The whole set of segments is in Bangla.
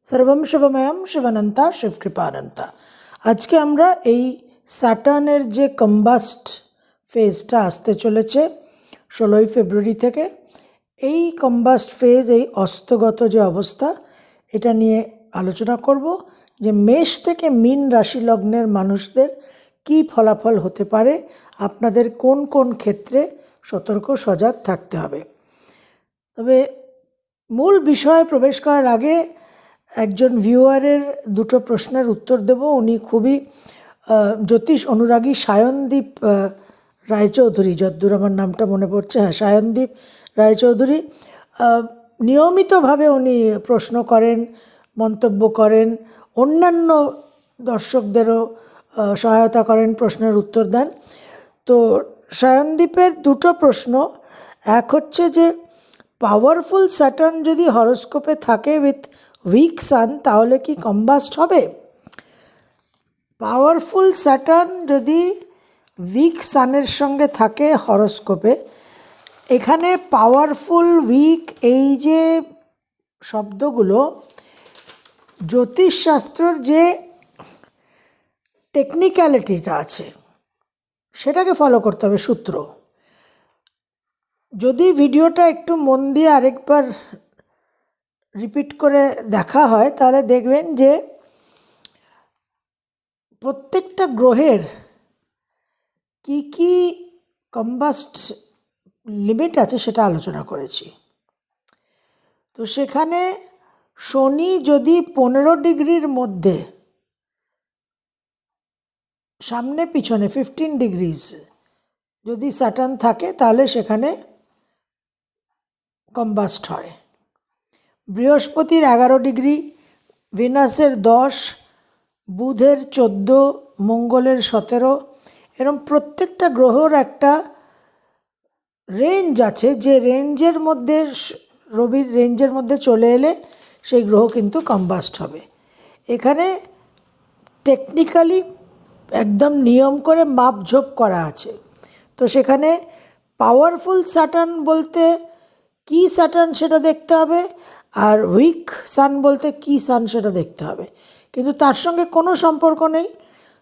सर्वम शिवमयम शिवानंता शिवकृपानंता। आज के আমরা এই স্যাটার্নের যে কম্বাস্ট ফেজটা আসতে চলেছে 16ই ফেব্রুয়ারি থেকে, এই কম্বাস্ট ফেজ, এই অস্তগত যে অবস্থা, এটা নিয়ে আলোচনা করব যে মেষ থেকে মীন রাশি লগ্নের মানুষদের কি ফলাফল হতে পারে, আপনাদের কোন কোন ক্ষেত্রে সতর্ক সজাগ থাকতে হবে। তবে মূল বিষয়ে প্রবেশ করার আগে একজন ভিউয়ারের দুটো প্রশ্নের উত্তর দেব। উনি খুবই জ্যোতিষ অনুরাগী, সায়নদীপ রায়চৌধুরী, যদ্দূর আমার নামটা মনে পড়ছে, হ্যাঁ, সায়নদীপ রায়চৌধুরী। নিয়মিতভাবে উনি প্রশ্ন করেন, মন্তব্য করেন, অন্যান্য দর্শকদেরও সহায়তা করেন, প্রশ্নের উত্তর দেন। তো সায়নদীপের দুটো প্রশ্ন, এক হচ্ছে যে পাওয়ারফুল স্যাটার্ন যদি হরোস্কোপে থাকে উইথ উইক সান, তাহলে কি কম্বাস্ট হবে? পাওয়ারফুল স্যাটার্ন যদি উইক সানের সঙ্গে থাকে হরোস্কোপে, এখানে পাওয়ারফুল, উইক, এই যে শব্দগুলো জ্যোতিষশাস্ত্রর যে টেকনিক্যালিটিটা আছে সেটাকে ফলো করতে হবে, সূত্র। যদি ভিডিওটা একটু মন দিয়ে আরেকবার রিপিট করে দেখা হয়, তাহলে দেখবেন যে প্রত্যেকটা গ্রহের কি কি কম্বাস্ট লিমিট আছে সেটা আলোচনা করেছি। তো সেখানে শনি যদি 15 ডিগ্রির মধ্যে, সামনে পিছনে 15 ডিগ্রিজ যদি স্যাটার্ন থাকে, তাহলে সেখানে কম্বাস্ট হয়। বৃহস্পতির 11 ডিগ্রি, ভিনাসের 10, বুধের 14, মঙ্গলের 17, এরকম প্রত্যেকটা গ্রহর একটা রেঞ্জ আছে, যে রেঞ্জের মধ্যে, রবির রেঞ্জের মধ্যে চলে এলে সেই গ্রহ কিন্তু কম্বাস্ট হবে। এখানে টেকনিক্যালি একদম নিয়ম করে মাপঝোপ করা আছে। তো সেখানে পাওয়ারফুল স্যাটার্ন বলতে কি স্যাটার্ন সেটা দেখতে হবে, আর উইক সান বলতে কি সান সেটা দেখতে হবে। কিন্তু তার সঙ্গে কোনো সম্পর্ক নেই।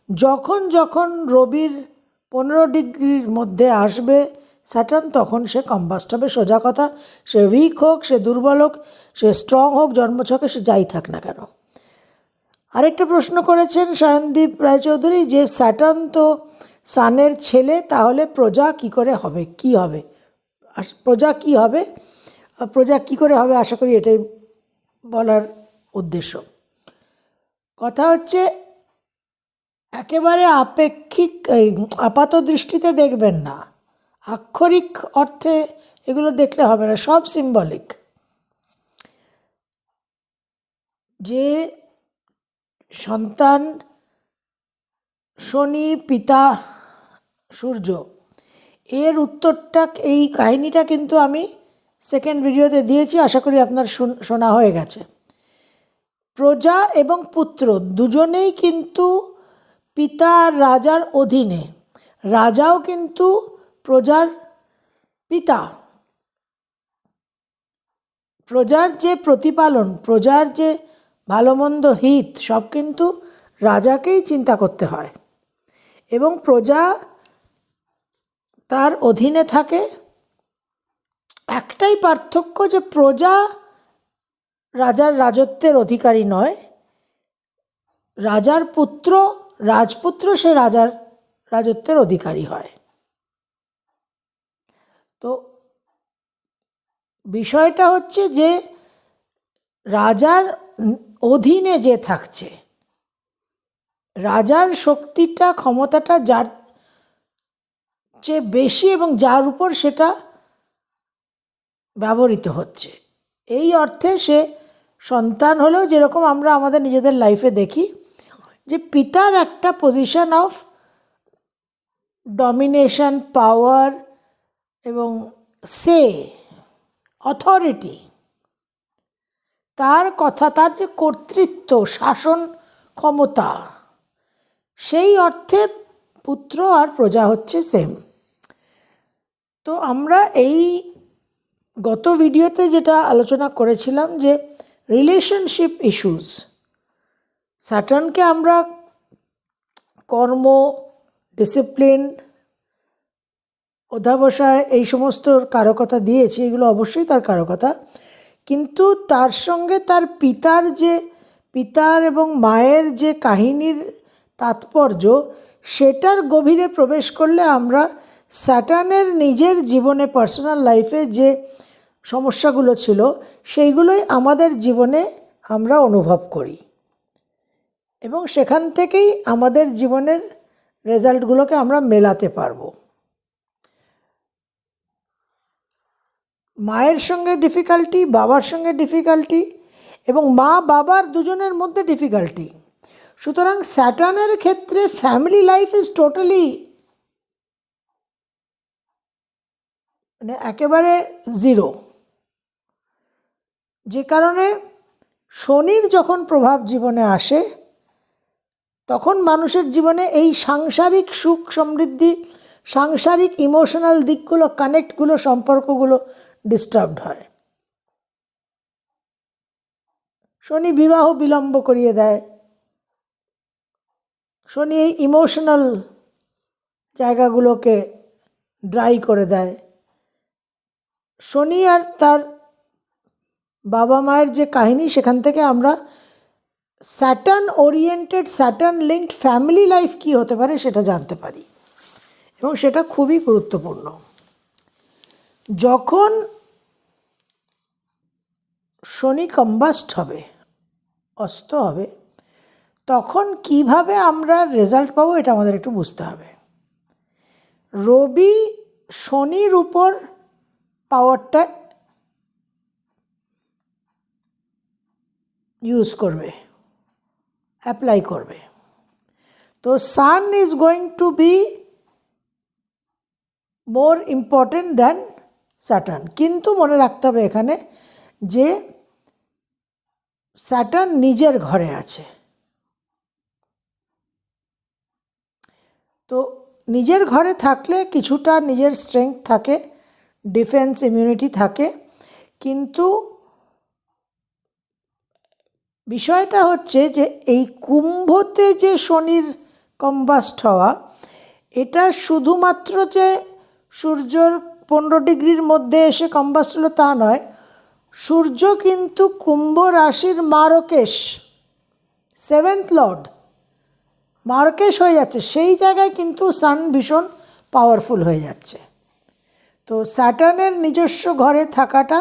যখন যখন রবির 15 ডিগ্রির মধ্যে আসবে স্যাটার্ন, তখন সে কম্বাস্ট হবে, সোজা কথা। সে উইক হোক, সে দুর্বল হোক, সে স্ট্রং হোক, জন্মছকে সে যাই থাক না কেন। আরেকটা প্রশ্ন করেছেন সায়নদীপ রায়চৌধুরী, যে স্যাটার্ন তো সানের ছেলে, তাহলে প্রজা কি করে হবে, কি হবে, প্রজা কি হবে, প্রজা কি করে হবে, আশা করি এটাই বলার উদ্দেশ্য। কথা হচ্ছে, একেবারে আপেক্ষিক, আপাত দৃষ্টিতে দেখবেন না, আক্ষরিক অর্থে এগুলো দেখলে হবে না, সব সিম্বলিক। যে সন্তান শনি, পিতা সূর্য, এর উত্তরটা, এই কাহিনীটা কিন্তু আমি সেকেন্ড ভিডিওতে দিয়েছি, আশা করি আপনার শোনা হয়ে গেছে। প্রজা এবং পুত্র দুজনেই কিন্তু পিতা আর রাজার অধীনে, রাজাও কিন্তু প্রজার পিতা। প্রজার যে প্রতিপালন, প্রজার যে ভালো মন্দ হিত, সব কিন্তু রাজাকেই চিন্তা করতে হয়, এবং প্রজা তার অধীনে থাকে। একটাই পার্থক্য, যে প্রজা রাজার রাজত্বের অধিকারী নয়, রাজার পুত্র, রাজপুত্র, সে রাজার রাজত্বের অধিকারী হয়। তো বিষয়টা হচ্ছে যে রাজার অধীনে যে থাকছে, রাজার শক্তিটা, ক্ষমতাটা যার চেয়ে বেশি এবং যার উপর সেটা ব্যবহৃত হচ্ছে, এই অর্থে সে সন্তান হলেও, যেরকম আমরা আমাদের নিজেদের লাইফে দেখি যে পিতার একটা পজিশন অফ ডমিনেশন, পাওয়ার এবং সে অথরিটি, তার কথা, তার যে কর্তৃত্ব, শাসন ক্ষমতা, সেই অর্থে পুত্র আর প্রজা হচ্ছে সেম। তো আমরা এই গত ভিডিওতে যেটা আলোচনা করেছিলাম, যে রিলেশনশিপ ইস্যুস। স্যাটার্নকে আমরা কর্ম, ডিসিপ্লিন, অধ্যাবসায় এই সমস্ত কারকতা দিয়েছি, এগুলো অবশ্যই তার কারকতা, কিন্তু তার সঙ্গে তার পিতার এবং মায়ের যে কাহিনীর তাৎপর্য, সেটার গভীরে প্রবেশ করলে আমরা স্যাটার্নের নিজের জীবনে, পার্সোনাল লাইফে যে সমস্যাগুলো ছিল সেইগুলোই আমাদের জীবনে আমরা অনুভব করি, এবং সেখান থেকেই আমাদের জীবনের রেজাল্টগুলোকে আমরা মেলাতে পারবো। মায়ের সঙ্গে ডিফিকাল্টি, বাবার সঙ্গে ডিফিকাল্টি, এবং মা বাবার দুজনের মধ্যে ডিফিকাল্টি। সুতরাং স্যাটার্নের ক্ষেত্রে ফ্যামিলি লাইফ ইজ টোটালি মানে একেবারে জিরো। যে কারণে শনির যখন প্রভাব জীবনে আসে, তখন মানুষের জীবনে এই সাংসারিক সুখ সমৃদ্ধি, সাংসারিক ইমোশনাল দিকগুলো, কানেক্টগুলো, সম্পর্কগুলো ডিস্টার্বড হয়। শনি বিবাহ বিলম্ব করিয়ে দেয়, শনি এই ইমোশনাল জায়গাগুলোকে ড্রাই করে দেয়। শনি আর তার বাবা মায়ের যে কাহিনী, সেখান থেকে আমরা Saturn oriented, Saturn linked family life কী হতে পারে সেটা জানতে পারি, এবং সেটা খুবই গুরুত্বপূর্ণ। যখন শনি কম্বাস্ট হবে, অস্ত হবে, তখন কিভাবে আমরা রেজাল্ট পাবো এটা আমাদের একটু বুঝতে হবে। রবি শনির উপর পাওয়ারটা ইউজ করবে, অ্যাপ্লাই করবে। তো sun is going to be more important than Saturn. কিন্তু মনে রাখতে হবে এখানে যে স্যাটার্ন নিজের ঘরে আছে, তো নিজের ঘরে থাকলে কিছুটা নিজের স্ট্রেংথ থাকে, ডিফেন্স ইমিউনিটি থাকে, কিন্তু বিষয়টা হচ্ছে যে এই কুম্ভতে যে শনির কম্বাস্ট হওয়া, এটা শুধুমাত্র যে সূর্যর 15 ডিগ্রির মধ্যে এসে কম্বাস্ট হলো তা নয়, সূর্য কিন্তু কুম্ভ রাশির মারকেশ, 7th লর্ড মারকেশ হয়ে যাচ্ছে, সেই জায়গায় কিন্তু সান ভীষণ পাওয়ারফুল হয়ে যাচ্ছে। তো স্যাটার্নের নিজস্ব ঘরে থাকাটা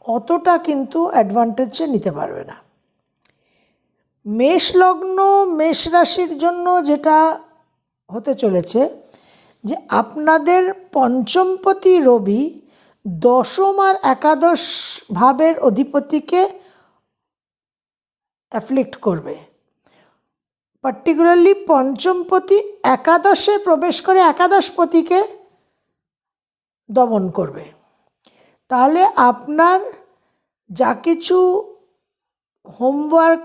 অতটা কিন্তু অ্যাডভান্টেজ নিতে পারবে না। মেষ লগ্ন, মেষ রাশির জন্য যেটা হতে চলেছে যে আপনাদের পঞ্চমপতি রবি দশম আর একাদশ ভাবের অধিপতিকে অ্যাফ্লিক্ট করবে। পার্টিকুলারলি পঞ্চমপতি একাদশে প্রবেশ করে একাদশপতিকে দমন করবে। তাহলে আপনার যা কিছু হোমওয়ার্ক,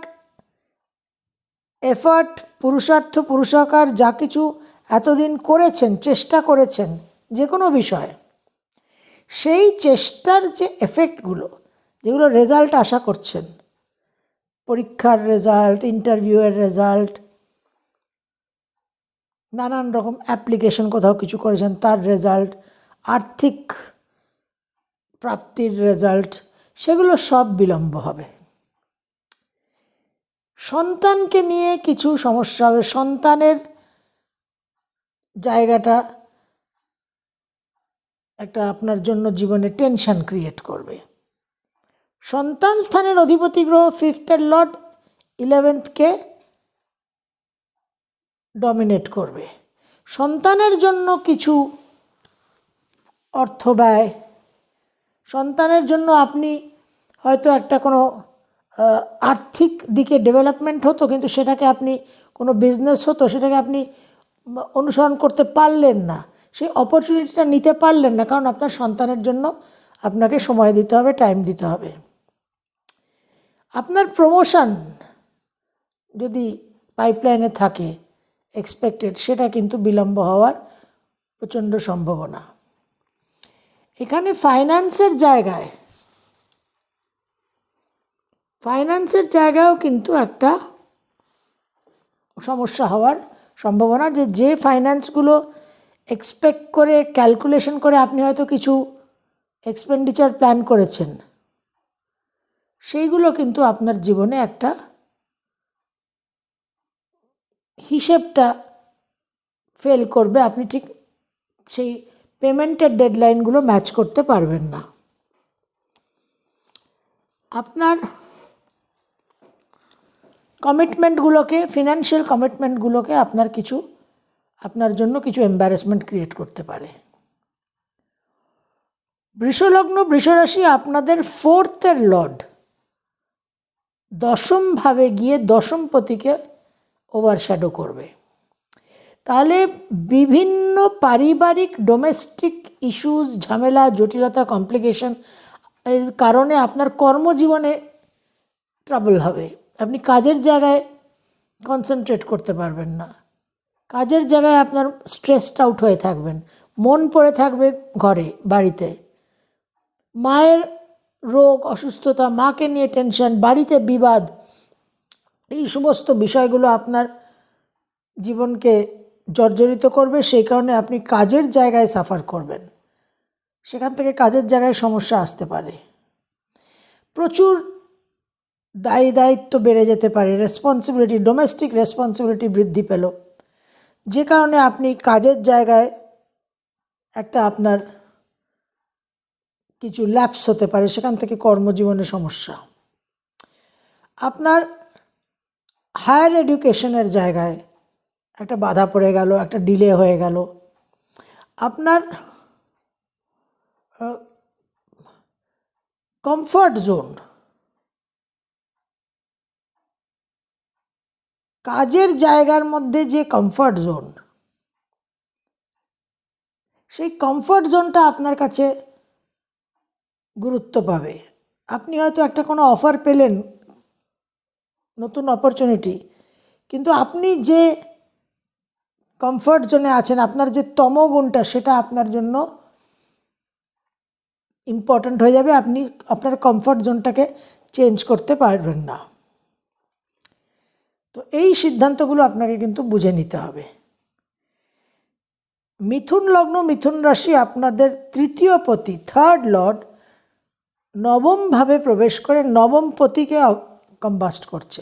এফার্ট, পুরুষার্থ, পুরুষাকার যা কিছু এতদিন করেছেন, চেষ্টা করেছেন যে কোনো বিষয়ে, সেই চেষ্টার যে এফেক্টগুলো, যেগুলো রেজাল্ট আশা করছেন, পরীক্ষার রেজাল্ট, ইন্টারভিউয়ের রেজাল্ট, নানান রকম অ্যাপ্লিকেশন কোথাও কিছু করেছেন তার রেজাল্ট, আর্থিক প্রাপ্তির রেজাল্ট, সেগুলো সব বিলম্ব হবে। সন্তানকে নিয়ে কিছু সমস্যা হবে, সন্তানের জায়গাটা একটা আপনার জন্য জীবনে টেনশন ক্রিয়েট করবে। সন্তান স্থানের অধিপতি গ্রহ 5th লর্ড 11th ডমিনেট করবে। সন্তানের জন্য কিছু অর্থ ব্যয়, সন্তানের জন্য আপনি হয়তো একটা কোনো আর্থিক দিকে ডেভেলপমেন্ট হতো, কিন্তু সেটাকে আপনি কোনো বিজনেস হতো, সেটাকে আপনি অনুসরণ করতে পারলেন না, সেই অপরচুনিটিটা নিতে পারলেন না, কারণ আপনার সন্তানের জন্য আপনাকে সময় দিতে হবে, টাইম দিতে হবে। আপনার প্রমোশন যদি পাইপলাইনে থাকে এক্সপেক্টেড, সেটা কিন্তু বিলম্ব হওয়ার প্রচণ্ড সম্ভাবনা। এখানে ফাইন্যান্সের জায়গায় ফাইন্যান্সের জায়গায়ও কিন্তু একটা সমস্যা হওয়ার সম্ভাবনা, যে ফাইন্যান্সগুলো এক্সপেক্ট করে ক্যালকুলেশন করে আপনি হয়তো কিছু এক্সপেন্ডিচার প্ল্যান করেছেন, সেইগুলো কিন্তু আপনার জীবনে একটা হিসেবটা ফেল করবে, আপনি ঠিক সেই পেমেন্টের ডেডলাইনগুলো ম্যাচ করতে পারবেন না। আপনার কমিটমেন্টগুলোকে, ফিনান্সিয়াল কমিটমেন্টগুলোকে আপনার জন্য কিছু এম্বারেসমেন্ট ক্রিয়েট করতে পারে। বৃষলগ্ন, বৃষরাশি, আপনাদের ফোর্থের লর্ড দশমভাবে গিয়ে দশমপতিকে ওভারশ্যাডো করবে। তাহলে বিভিন্ন পারিবারিক ডোমেস্টিক ইস্যুস, ঝামেলা, জটিলতা, কমপ্লিকেশন এর কারণে আপনার কর্মজীবনে ট্রাবল হবে। আপনি কাজের জায়গায় কনসেন্ট্রেট করতে পারবেন না, কাজের জায়গায় আপনার স্ট্রেসড আউট হয়ে থাকবেন, মন পড়ে থাকবে ঘরে, বাড়িতে। মায়ের রোগ, অসুস্থতা, মাকে নিয়ে টেনশন, বাড়িতে বিবাদ, এই সমস্ত বিষয়গুলো আপনার জীবনকে জর্জরিত করবে। সেই কারণে আপনি কাজের জায়গায় সাফার করবেন, সেখান থেকে কাজের জায়গায় সমস্যা আসতে পারে। প্রচুর দায়িত্ব বেড়ে যেতে পারে, রেসপন্সিবিলিটি, ডোমেস্টিক রেসপন্সিবিলিটি বৃদ্ধি পেল, যে কারণে আপনি কাজের জায়গায় একটা আপনার কিছু ল্যাপস হতে পারে, সেখান থেকে কর্মজীবনে সমস্যা। আপনার হায়ার এডুকেশনের জায়গায় একটা বাধা পড়ে গেল, একটা ডিলে হয়ে গেল। আপনার কমফর্ট জোন, কাজের জায়গার মধ্যে যে কমফর্ট জোন, সেই কমফর্ট জোনটা আপনার কাছে গুরুত্ব পাবে। আপনি হয়তো একটা কোনো অফার পেলেন, নতুন অপরচুনিটি, কিন্তু আপনি যে কমফর্ট জোনে আছেন, আপনার যে তমগুণটা, সেটা আপনার জন্য ইম্পর্ট্যান্ট হয়ে যাবে। আপনি আপনার কমফর্ট জোনটাকে চেঞ্জ করতে পারবেন না। তো এই সিদ্ধান্তগুলো আপনাকে কিন্তু বুঝে নিতে হবে। মিথুন লগ্ন, মিথুন রাশি, আপনাদের তৃতীয় পতি, থার্ড লর্ড নবমভাবে প্রবেশ করে নবমপতিকে কম্বাস্ট করছে।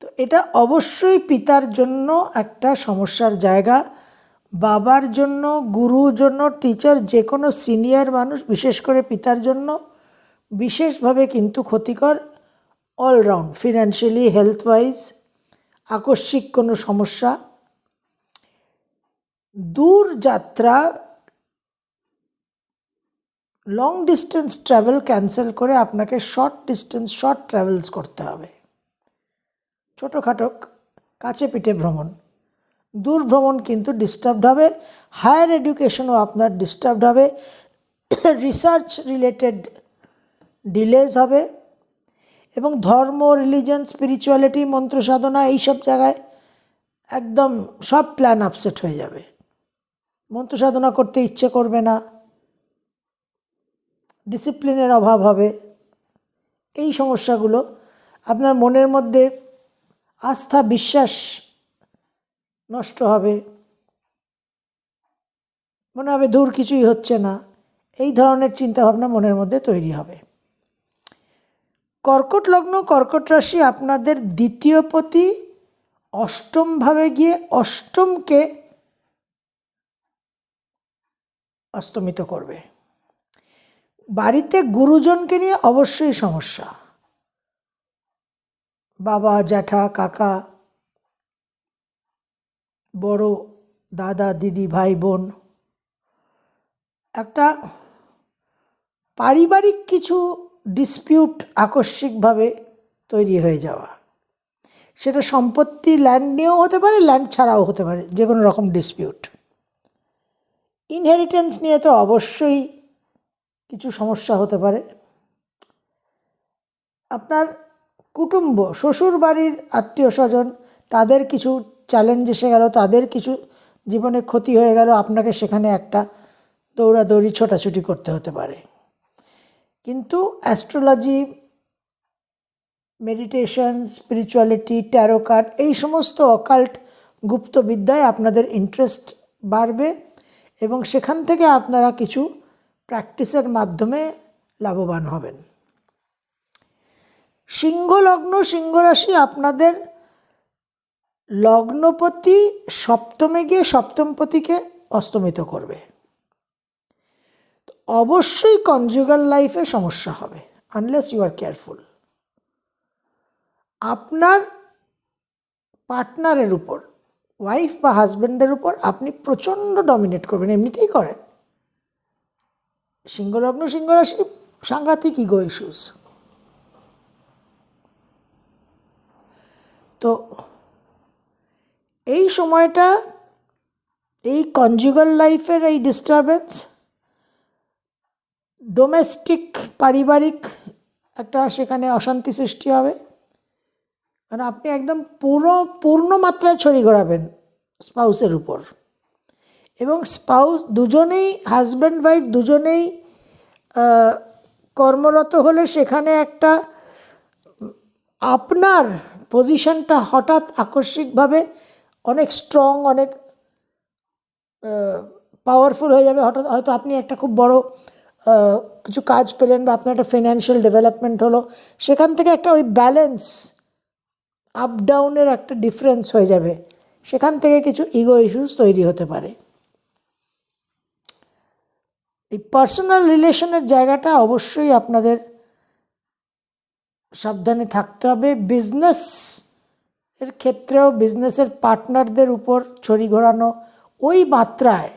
তো এটা অবশ্যই পিতার জন্য একটা সমস্যার জায়গা, বাবার জন্য, গুরুর জন্য, টিচার, যে কোনো সিনিয়র মানুষ, বিশেষ করে পিতার জন্য বিশেষভাবে কিন্তু ক্ষতিকর। অলরাউন্ড ফিনান্সিয়ালি, হেলথ ওয়াইজ, আকস্মিক কোনো সমস্যা, দূর যাত্রা, লং ডিস্টেন্স ট্রাভেল ক্যান্সেল করে আপনাকে শর্ট ডিস্টেন্স, শর্ট ট্রাভেলস করতে হবে। ছোটোখাটো কাছে পিঠে ভ্রমণ, দূর ভ্রমণ কিন্তু ডিস্টার্বড হবে। হায়ার এডুকেশনও আপনার ডিস্টার্বড হবে, রিসার্চ রিলেটেড ডিলেজ হবে, এবং ধর্ম, রিলিজন, স্পিরিচুয়ালিটি, মন্ত্র সাধনা, এইসব জায়গায় একদম সব প্ল্যান আপসেট হয়ে যাবে। মন্ত্র সাধনা করতে ইচ্ছে করবে না, ডিসিপ্লিনের অভাব হবে। এই সমস্যাগুলো, আপনার মনের মধ্যে আস্থা, বিশ্বাস নষ্ট হবে, মনে হবে দূর কিছুই হচ্ছে না, এই ধরনের চিন্তাভাবনা মনের মধ্যে তৈরি হবে। কর্কট লগ্ন, কর্কট রাশি, আপনাদের দ্বিতীয় পতি অষ্টমভাবে গিয়ে অষ্টমকে অস্তমিত করবে। বাড়িতে গুরুজনকে নিয়ে অবশ্যই সমস্যা, বাবা, জ্যাঠা, কাকা, বড় দাদা, দিদি, ভাই, বোন, একটা পারিবারিক কিছু ডিসপিউট আকস্মিকভাবে তৈরি হয়ে যাওয়া, সেটা সম্পত্তি, ল্যান্ড নিয়েও হতে পারে, ল্যান্ড ছাড়াও হতে পারে, যে কোনো রকম ডিসপিউট। ইনহেরিটেন্স নিয়ে তো অবশ্যই কিছু সমস্যা হতে পারে। আপনার কুটুম্ব, শ্বশুর বাড়ির আত্মীয় স্বজন, তাদের কিছু চ্যালেঞ্জ এসে গেল, তাদের কিছু জীবনে ক্ষতি হয়ে গেল, আপনাকে সেখানে একটা দৌড়াদৌড়ি, ছোটাছুটি করতে হতে পারে। কিন্তু astrology meditation, spirituality, taro card, এই সমস্ত অকাল্ট গুপ্তবিদ্যায় আপনাদের ইন্টারেস্ট বাড়বে এবং সেখান থেকে আপনারা কিছু প্র্যাকটিসের মাধ্যমে লাভবান হবেন। সিংহ লগ্ন, সিংহ রাশি, আপনাদের লগ্নপতি সপ্তমে গিয়ে সপ্তমপতিকে অস্তমিত করবে। অবশ্যই কনজুগাল লাইফে সমস্যা হবে আনলেস ইউ আর কেয়ারফুল। আপনার পার্টনারের উপর, ওয়াইফ বা হাজব্যান্ডের উপর আপনি প্রচণ্ড ডমিনেট করবেন, এমনিতেই করেন। সিংহলগ্ন, সিংহ রাশি, সাংঘাতিক ইগো ইস্যুস। তো এই সময়টা, এই কনজুগাল লাইফের এই ডিস্টারবেন্স, ডোমেস্টিক পারিবারিক একটা সেখানে অশান্তি সৃষ্টি হবে। কারণ আপনি একদম পূর্ণ মাত্রায় ছড়ি ঘোরাবেন স্পাউসের উপর, এবং স্পাউস দুজনেই, হাজব্যান্ড ওয়াইফ দুজনেই কর্মরত হলে সেখানে একটা আপনার পজিশনটা হঠাৎ আকস্মিকভাবে অনেক স্ট্রং, অনেক পাওয়ারফুল হয়ে যাবে। হঠাৎ হয়তো আপনি একটা খুব বড় কিছু কাজ পেলেন বা আপনার একটা ফিনান্সিয়াল ডেভেলপমেন্ট হলো, সেখান থেকে একটা ওই ব্যালেন্স, আপ ডাউনের একটা ডিফারেন্স হয়ে যাবে, সেখান থেকে কিছু ইগো ইস্যুস তৈরি হতে পারে। এই পার্সোনাল রিলেশনের জায়গাটা অবশ্যই আপনাদের সাবধানে থাকতে হবে। বিজনেস এর ক্ষেত্রেও বিজনেসের পার্টনারদের উপর ছড়ি ঘোরানো ওই মাত্রায়,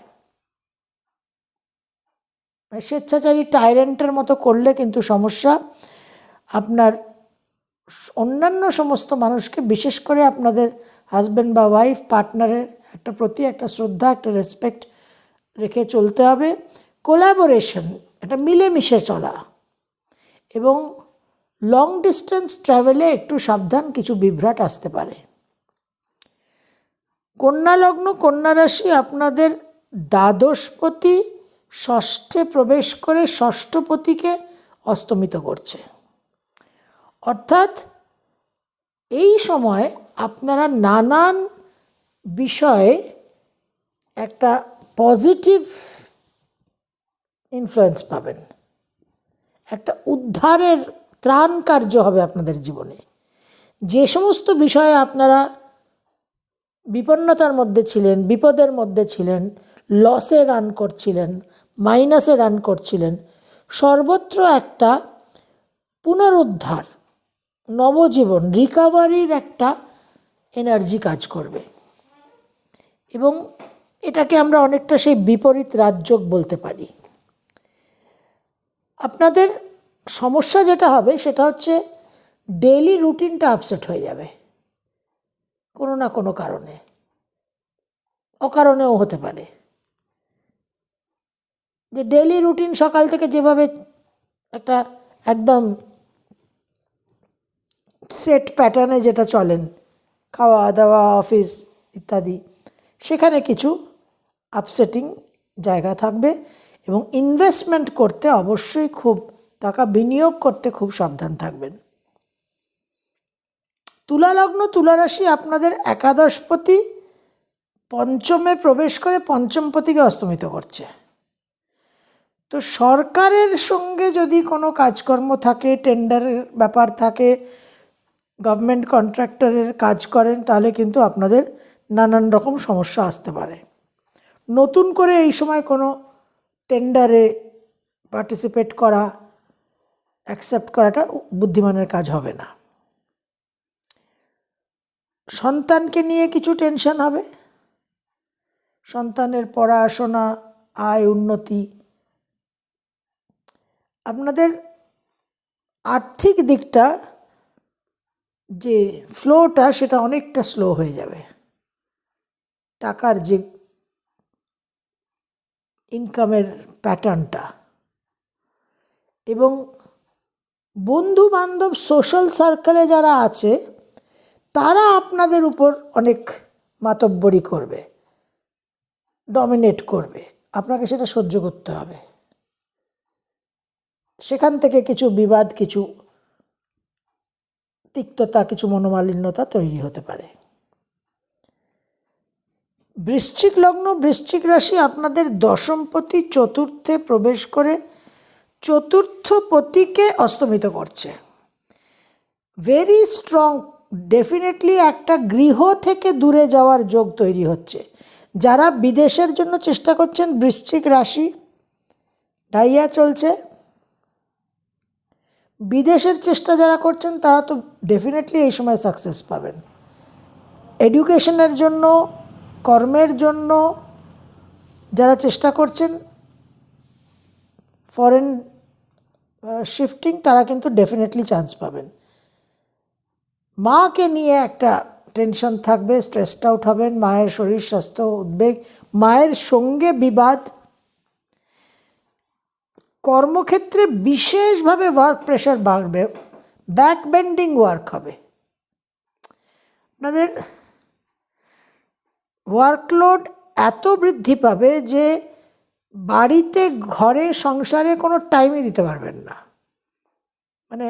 স্বেচ্ছাচারী টাইরেন্টের মতো করলে কিন্তু সমস্যা। আপনার অন্যান্য সমস্ত মানুষকে, বিশেষ করে আপনাদের হাজব্যান্ড বা ওয়াইফ পার্টনারের একটা প্রতি একটা শ্রদ্ধা, একটা রেসপেক্ট রেখে চলতে হবে। কোলাবোরেশন, একটা মিলেমিশে চলা, এবং লং ডিস্টেন্স ট্রাভেলে একটু সাবধান, কিছু বিভ্রাট আসতে পারে। কন্যা লগ্ন, কন্যা রাশি, আপনাদের দ্বাদশপতি ষষ্ঠে প্রবেশ করে ষষ্ঠপতিকে অস্তমিত করছে। অর্থাৎ এই সময় আপনারা নানান বিষয়ে একটা পজিটিভ ইনফ্লুয়েন্স পাবেন, একটা উদ্ধারের ত্রাণ কার্য হবে আপনাদের জীবনে। যে সমস্ত বিষয়ে আপনারা বিপন্নতার মধ্যে ছিলেন, বিপদের মধ্যে ছিলেন, লসে রান করছিলেন, মাইনাসে রান করছিলেন, সর্বত্র একটা পুনরুদ্ধার, নবজীবন, রিকাভারির একটা এনার্জি কাজ করবে। এবং এটাকে আমরা অনেকটা সেই বিপরীত রাজযোগ বলতে পারি। আপনাদের সমস্যা যেটা হবে সেটা হচ্ছে ডেইলি রুটিনটা আপসেট হয়ে যাবে কোনো না কোনো কারণে, অকারণেও হতে পারে। যে ডেইলি রুটিন সকাল থেকে যেভাবে একটা একদম সেট প্যাটার্নে যেটা চলেন, খাওয়া দাওয়া, অফিস ইত্যাদি, সেখানে কিছু আপসেটিং জায়গা থাকবে। এবং ইনভেস্টমেন্ট করতে অবশ্যই খুব, টাকা বিনিয়োগ করতে খুব সাবধান থাকবেন। তুলা লগ্ন, তুলা রাশি, আপনাদের একাদশপতি পঞ্চমে প্রবেশ করে পঞ্চমপতিকে অস্তমিত করছে। তো সরকারের সঙ্গে যদি কোনো কাজকর্ম থাকে, টেন্ডারের ব্যাপার থাকে, গভর্নমেন্ট কন্ট্রাক্টরের কাজ করেন, তাহলে কিন্তু আপনাদের নানান রকম সমস্যা আসতে পারে। নতুন করে এই সময় কোনো টেন্ডারে পার্টিসিপেট করা, অ্যাকসেপ্ট করাটা বুদ্ধিমানের কাজ হবে না। সন্তানকে নিয়ে কিছু টেনশন হবে, সন্তানের পড়াশোনা, আয়, উন্নতি। আপনাদের আর্থিক দিকটা, যে ফ্লোটা, সেটা অনেকটা স্লো হয়ে যাবে। টাকার যে ইনকামের প্যাটার্নটা, এবং বন্ধু বান্ধব, সোশ্যাল সার্কেলে যারা আছে তারা আপনাদের উপর অনেক মাতব্বরি করবে, ডমিনেট করবে, আপনাকে সেটা সহ্য করতে হবে। সেখান থেকে কিছু বিবাদ, কিছু তিক্ততা, কিছু মনোমালিন্যতা তৈরি হতে পারে। বৃশ্চিক লগ্ন, বৃশ্চিক রাশি আপনাদের দশমপতি চতুর্থে প্রবেশ করে চতুর্থপতিকে অস্তমিত করছে। ভেরি স্ট্রং, ডেফিনেটলি একটা গৃহ থেকে দূরে যাওয়ার যোগ তৈরি হচ্ছে। যারা বিদেশের জন্য চেষ্টা করছেন, বৃশ্চিক রাশি ডাইয়া চলছে, বিদেশের চেষ্টা যারা করছেন তারা তো ডেফিনেটলি এই সময় সাকসেস পাবেন। এডুকেশনের জন্য, কর্মের জন্য যারা চেষ্টা করছেন, ফরেন শিফটিং, তারা কিন্তু ডেফিনেটলি চান্স পাবেন। মাকে নিয়ে একটা টেনশন থাকবে, স্ট্রেসড আউট হবেন, মায়ের শরীর স্বাস্থ্য, উদ্বেগ, মায়ের সঙ্গে বিবাদ। কর্মক্ষেত্রে বিশেষভাবে ওয়ার্ক প্রেশার বাড়বে, ব্যাক বেন্ডিং ওয়ার্ক হবে। আপনাদের ওয়ার্কলোড এত বৃদ্ধি পাবে যে বাড়িতে, ঘরে, সংসারে কোনো টাইমই দিতে পারবেন না। মানে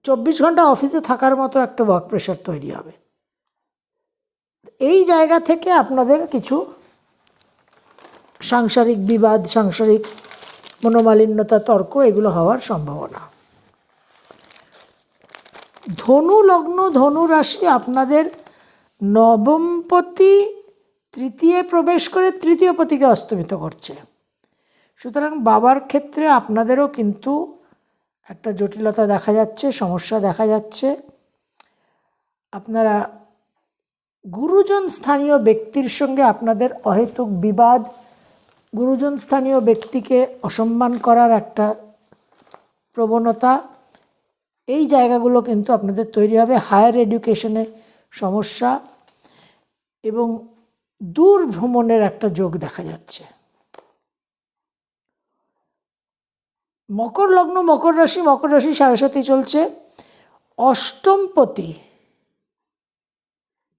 24 ঘন্টা অফিসে থাকার মতো একটা ওয়ার্ক প্রেশার তৈরি হবে। এই জায়গা থেকে আপনাদের কিছু সাংসারিক বিবাদ, সাংসারিক মনোমালিন্যতা, তর্ক, এগুলো হওয়ার সম্ভাবনা। ধনু লগ্ন, ধনু রাশি আপনাদের নবমপতি তৃতীয় প্রবেশ করে তৃতীয় পতিকে অস্তমিত করছে। সুতরাং বাবার ক্ষেত্রে আপনাদেরও কিন্তু একটা জটিলতা দেখা যাচ্ছে, সমস্যা দেখা যাচ্ছে। আপনারা গুরুজন স্থানীয় ব্যক্তির সঙ্গে আপনাদের অহেতুক বিবাদ, গুরুজন স্থানীয় ব্যক্তিকে অসম্মান করার একটা প্রবণতা, এই জায়গাগুলো কিন্তু আপনাদের তৈরি হবে। হায়ার এডুকেশনে সমস্যা এবং দূর ভ্রমণের একটা যোগ দেখা যাচ্ছে। মকর লগ্ন, মকর রাশি, মকর রাশি 7.5 চলছে। অষ্টমপতি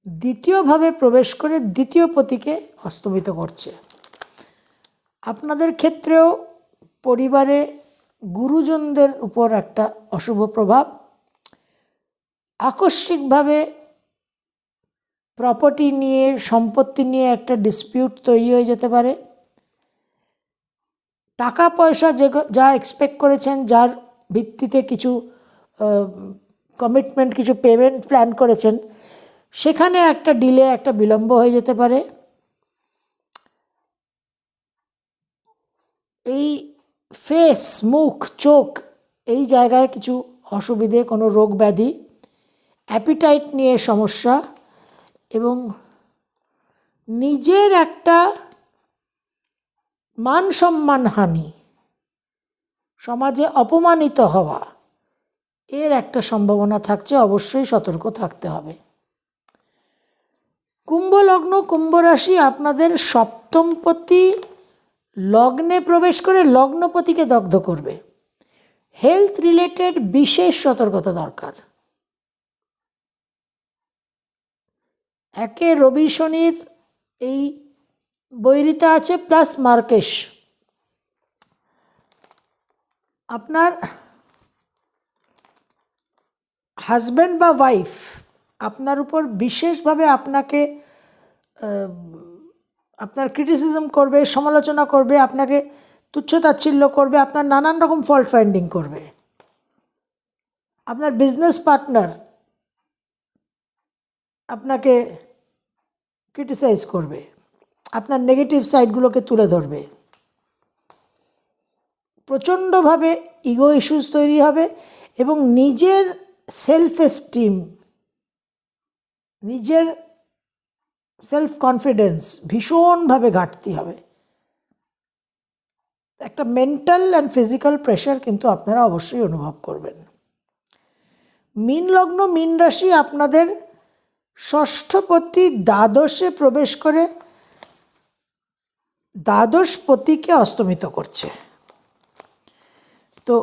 দ্বিতীয়ভাবে প্রবেশ করে দ্বিতীয় পতিকে অস্তমিত করছে। আপনাদের ক্ষেত্রেও পরিবারে গুরুজনদের উপর একটা অশুভ প্রভাব, আকস্মিকভাবে প্রপার্টি নিয়ে, সম্পত্তি নিয়ে একটা ডিসপিউট তৈরি হয়ে যেতে পারে। টাকা পয়সা যা এক্সপেক্ট করেছেন, যার ভিত্তিতে কিছু কমিটমেন্ট, কিছু পেমেন্ট প্ল্যান করেছেন, সেখানে একটা ডিলে, একটা বিলম্ব হয়ে যেতে পারে। এই ফেস, মুখ, চোখ, এই জায়গায় কিছু অসুবিধে, কোনো রোগ ব্যাধি, অ্যাপিটাইট নিয়ে সমস্যা এবং নিজের একটা মান সম্মান হানি, সমাজে অপমানিত হওয়া, এর একটা সম্ভাবনা থাকছে। অবশ্যই সতর্ক থাকতে হবে। কুম্ভ লগ্ন, কুম্ভ রাশি আপনাদের সপ্তমপতি লগ্নে প্রবেশ করে লগ্নপতিকে দগ্ধ করবে। হেলথ রিলেটেড বিশেষ সতর্কতা দরকার। একে রবি শনির এই বৈরিতা আছে, প্লাস মার্কেশ। আপনার হাজব্যান্ড বা ওয়াইফ আপনার উপর বিশেষভাবে আপনাকে আপনার ক্রিটিসিজম করবে, সমালোচনা করবে, আপনাকে তুচ্ছতাচ্ছিল্য করবে, আপনার নানান রকম ফল্ট ফাইন্ডিং করবে। আপনার বিজনেস পার্টনার আপনাকে ক্রিটিসাইজ করবে, আপনার নেগেটিভ সাইডগুলোকে তুলে ধরবে। প্রচণ্ডভাবে ইগো ইস্যুস তৈরি হবে এবং নিজের সেলফ এস্টিম, নিজের সেলফ কনফিডেন্স ভীষণভাবে ঘাটতি হবে। একটা মেন্টাল অ্যান্ড ফিজিক্যাল প্রেশার কিন্তু আপনারা অবশ্যই অনুভব করবেন। মীন লগ্ন, মীন রাশি আপনাদের ষষ্ঠপতি দ্বাদশে প্রবেশ করে দ্বাদশপতিকে অস্তমিত করছে। তো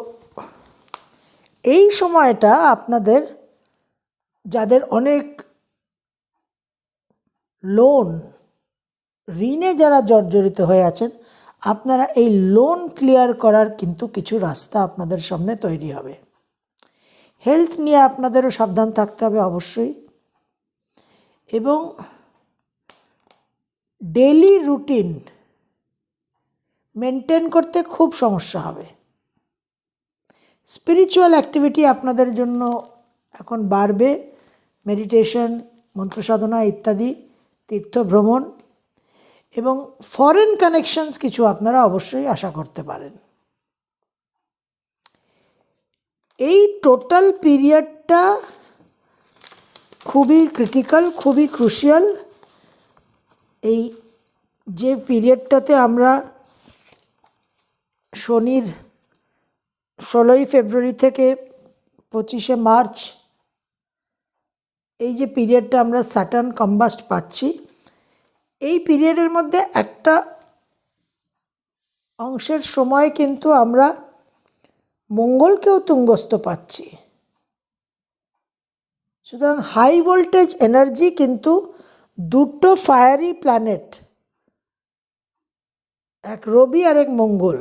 এই সময়টা আপনাদের, যাদের অনেক লোন, ঋণে যারা জর্জরিত হয়ে আছেন, আপনারা এই লোন ক্লিয়ার করার কিন্তু কিছু রাস্তা আপনাদের সামনে তৈরি হবে। হেলথ নিয়ে আপনাদেরও সাবধান থাকতে হবে অবশ্যই। এবং ডেইলি রুটিন মেনটেন করতে খুব সমস্যা হবে। স্পিরিচুয়াল অ্যাক্টিভিটি আপনাদের জন্য এখন বাড়বে, মেডিটেশন, মন্ত্রসাধনা ইত্যাদি, তীর্থ ভ্রমণ এবং ফরেন কানেকশনস কিছু আপনারা অবশ্যই আশা করতে পারেন। এই টোটাল পিরিয়ডটা খুবই ক্রিটিক্যাল, খুবই ক্রুশিয়াল। এই যে পিরিয়ডটাতে আমরা শনির 16ই ফেব্রুয়ারি থেকে 25শে মার্চ, এই যে পিরিয়ডটা আমরা স্যাটার্ন কম্বাস্ট পাচ্ছি, এই পিরিয়ডের মধ্যে একটা অংশের সময় কিন্তু আমরা মঙ্গলকেও তুঙ্গস্থ পাচ্ছি। সুতরাং হাই ভোল্টেজ এনার্জি কিন্তু দুটো ফায়ারি প্ল্যানেট, এক রবি আর এক মঙ্গল,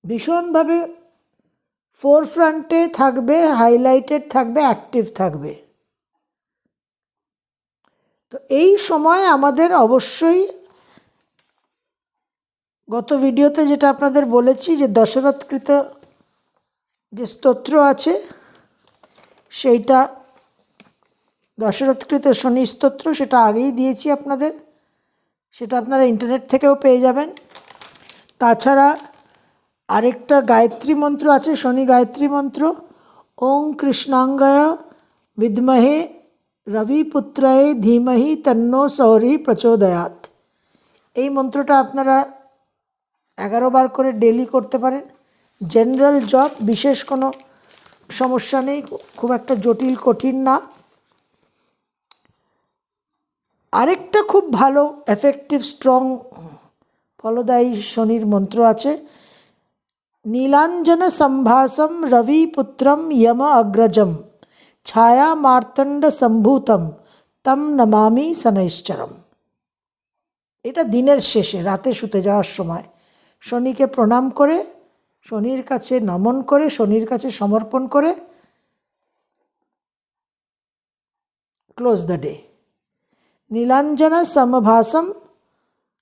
ভীষণভাবে ফোরফ্রন্টে থাকবে, হাইলাইটেড থাকবে, অ্যাক্টিভ থাকবে। তো এই সময় আমাদের অবশ্যই, গত ভিডিওতে যেটা আপনাদের বলেছি যে দশরথকৃত যে স্তোত্র আছে, সেইটা দশরথকৃত শনি স্তোত্র, সেটা আগেই দিয়েছি আপনাদের, সেটা আপনারা ইন্টারনেট থেকেও পেয়ে যাবেন। তাছাড়া আরেকটা গায়ত্রী মন্ত্র আছে, শনি গায়ত্রী মন্ত্র, ওং কৃষ্ণাঙ্গায় বিদ্মহে রবিপুত্রায় ধীমহি তন্নো সৌরি প্রচোদয়াৎ। এই মন্ত্রটা আপনারা 11 বার করে ডেলি করতে পারেন। জেনারেল জব, বিশেষ কোনো সমস্যা নেই, খুব একটা জটিল কঠিন না। আরেকটা খুব ভালো এফেক্টিভ স্ট্রং ফলদায়ী শনির মন্ত্র আছে, নীলাঞ্জন সম্ভাসম রবিপুত্রম যম অগ্রজম ছায়া মার্তণ্ড সম্ভূতম তম নমামি শনৈশ্চরম। এটা দিনের শেষে, রাতে শুতে যাওয়ার সময় শনিকে প্রণাম করে, শনির কাছে নমন করে, শনির কাছে সমর্পণ করে ক্লোজ দ্য ডে। নীলাঞ্জন সমভাসম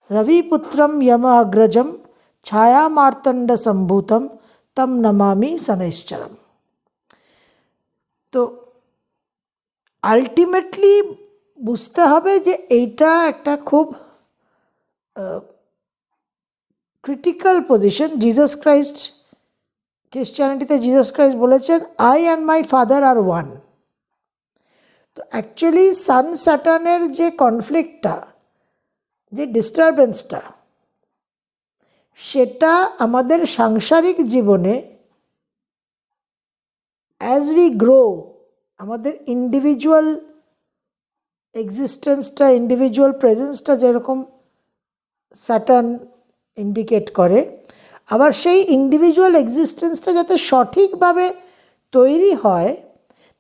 রবিপুত্রম যম অগ্রজম ছায়া মার্তণ্ড সম্ভূতম তম নমামি শনৈশ্চরম। তো আলটিমেটলি বুঝতে হবে যে এইটা একটা খুব critical position. Jesus Christ, খ্রিশ্চানিটিতে Jesus Christ বলেছেন, I and my father R one. তো অ্যাকচুয়ালি সান স্যাটার্নের যে কনফ্লিক্টটা, যে ডিস্টারবেন্সটা, সেটা আমাদের সাংসারিক জীবনে অ্যাজ উই গ্রো, আমাদের ইন্ডিভিজুয়াল এক্সিস্টেন্সটা, ইন্ডিভিজুয়াল প্রেজেন্সটা যেরকম স্যাটার্ন ইন্ডিকেট করে, আবার সেই ইন্ডিভিজুয়াল এক্সিস্টেন্সটা যাতে সঠিকভাবে তৈরি হয়,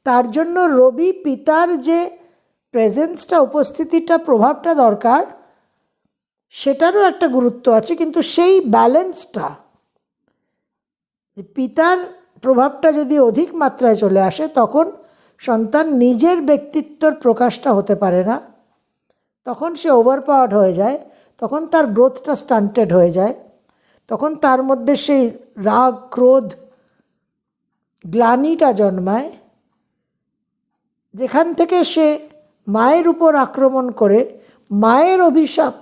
তার জন্য রবি পিতার যে প্রেজেন্সটা, উপস্থিতিটা, প্রভাবটা দরকার, সেটারও একটা গুরুত্ব আছে। কিন্তু সেই ব্যালেন্সটা, পিতার প্রভাবটা যদি অধিক মাত্রায় চলে আসে, তখন সন্তান নিজের ব্যক্তিত্বর প্রকাশটা হতে পারে না, তখন সে ওভারপাওয়ার্ড হয়ে যায়, তখন তার গ্রোথটা স্টান্টেড হয়ে যায়, তখন তার মধ্যে সেই রাগ, ক্রোধ, গ্লানিটা জন্মায়, যেখান থেকে সে মায়ের উপর আক্রমণ করে, মায়ের অভিশাপ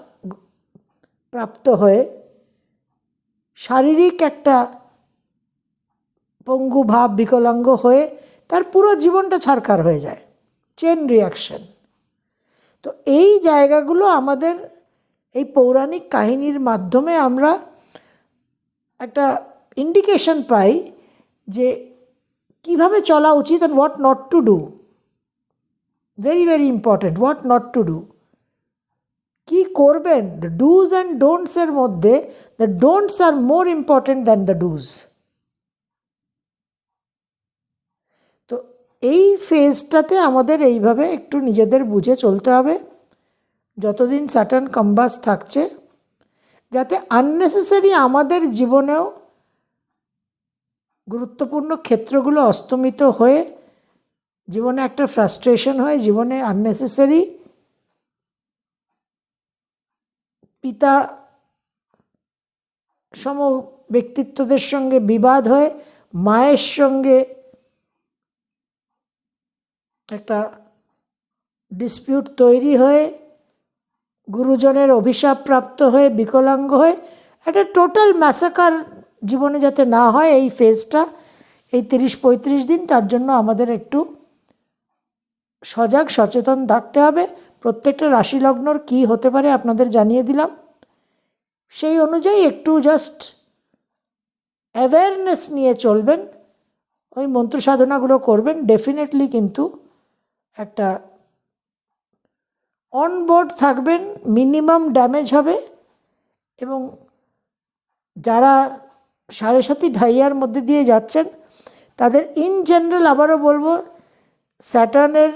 প্রাপ্ত হয়ে শারীরিক একটা পঙ্গু ভাব, বিকলাঙ্গ হয়ে তার পুরো জীবনটা ছারখার হয়ে যায়, চেন রিয়াকশন। তো এই জায়গাগুলো আমাদের এই পৌরাণিক কাহিনীর মাধ্যমে আমরা একটা ইন্ডিকেশন পাই যে কীভাবে চলা উচিত, and what not to do. Very very important, what not to do, কী করবেন। দ্য ডুজ অ্যান্ড ডোন্টসের মধ্যে the don'ts are more important than the dos. তো এই ফেজটাতে আমাদের এইভাবে একটু নিজেদের বুঝে চলতে হবে যতদিন স্যাটার্ন কম্বাস থাকছে, যাতে আননেসেসারি আমাদের জীবনেও গুরুত্বপূর্ণ ক্ষেত্রগুলো অস্তমিত হয়ে জীবনে একটা ফ্রাস্ট্রেশন হয়, জীবনে আননেসেসারি পিতা সম ব্যক্তিত্বদের সঙ্গে বিবাদ হয়, মায়ের সঙ্গে একটা ডিসপিউট তৈরি হয়ে, গুরুজনের অভিশাপ প্রাপ্ত হয়ে, বিকলাঙ্গ হয়ে একটা টোটাল ম্যাসাকার জীবনে যাতে না হয় এই ফেজটা, এই 30-35 দিন, তার জন্য আমাদের একটু সজাগ সচেতন থাকতে হবে। প্রত্যেকটা রাশি লগ্নর কী হতে পারে আপনাদের জানিয়ে দিলাম, সেই অনুযায়ী একটু জাস্ট অ্যাওয়ারনেস নিয়ে চলবেন, ওই মন্ত্র সাধনাগুলো করবেন, ডেফিনেটলি কিন্তু একটা অনবোর্ড থাকবেন, মিনিমাম ড্যামেজ হবে। এবং যারা 7.5 ঢাইয়ার মধ্যে দিয়ে যাচ্ছেন তাদের ইন জেনারেল আবারও বলবো স্যাটার্নের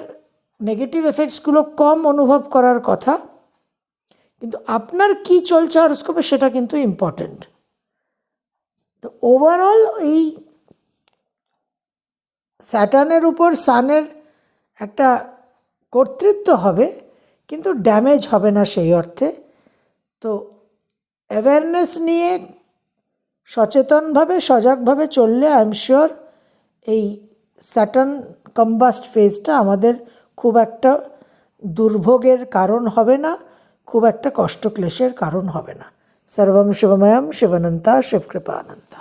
নেগেটিভ এফেক্টসগুলো কম অনুভব করার কথা, কিন্তু আপনার কি চলছে হরোস্কোপে সেটা কিন্তু ইম্পর্ট্যান্ট। তো ওভারঅল এই স্যাটার্নের উপর সানের একটা কর্তৃত্ব হবে, কিন্তু ড্যামেজ হবে না সেই অর্থে। তো অ্যাওয়ারনেস নিয়ে সচেতনভাবে সজাগভাবে চললে আই এম শিওর এই স্যাটার্ন কম্বাস্ট ফেজটা আমাদের খুব একটা দুর্ভোগের কারণ হবে না, খুব একটা কষ্ট ক্লেশের কারণ হবে না। সর্বম শিবময়ম শিবানন্তা শিবকৃপানন্তা।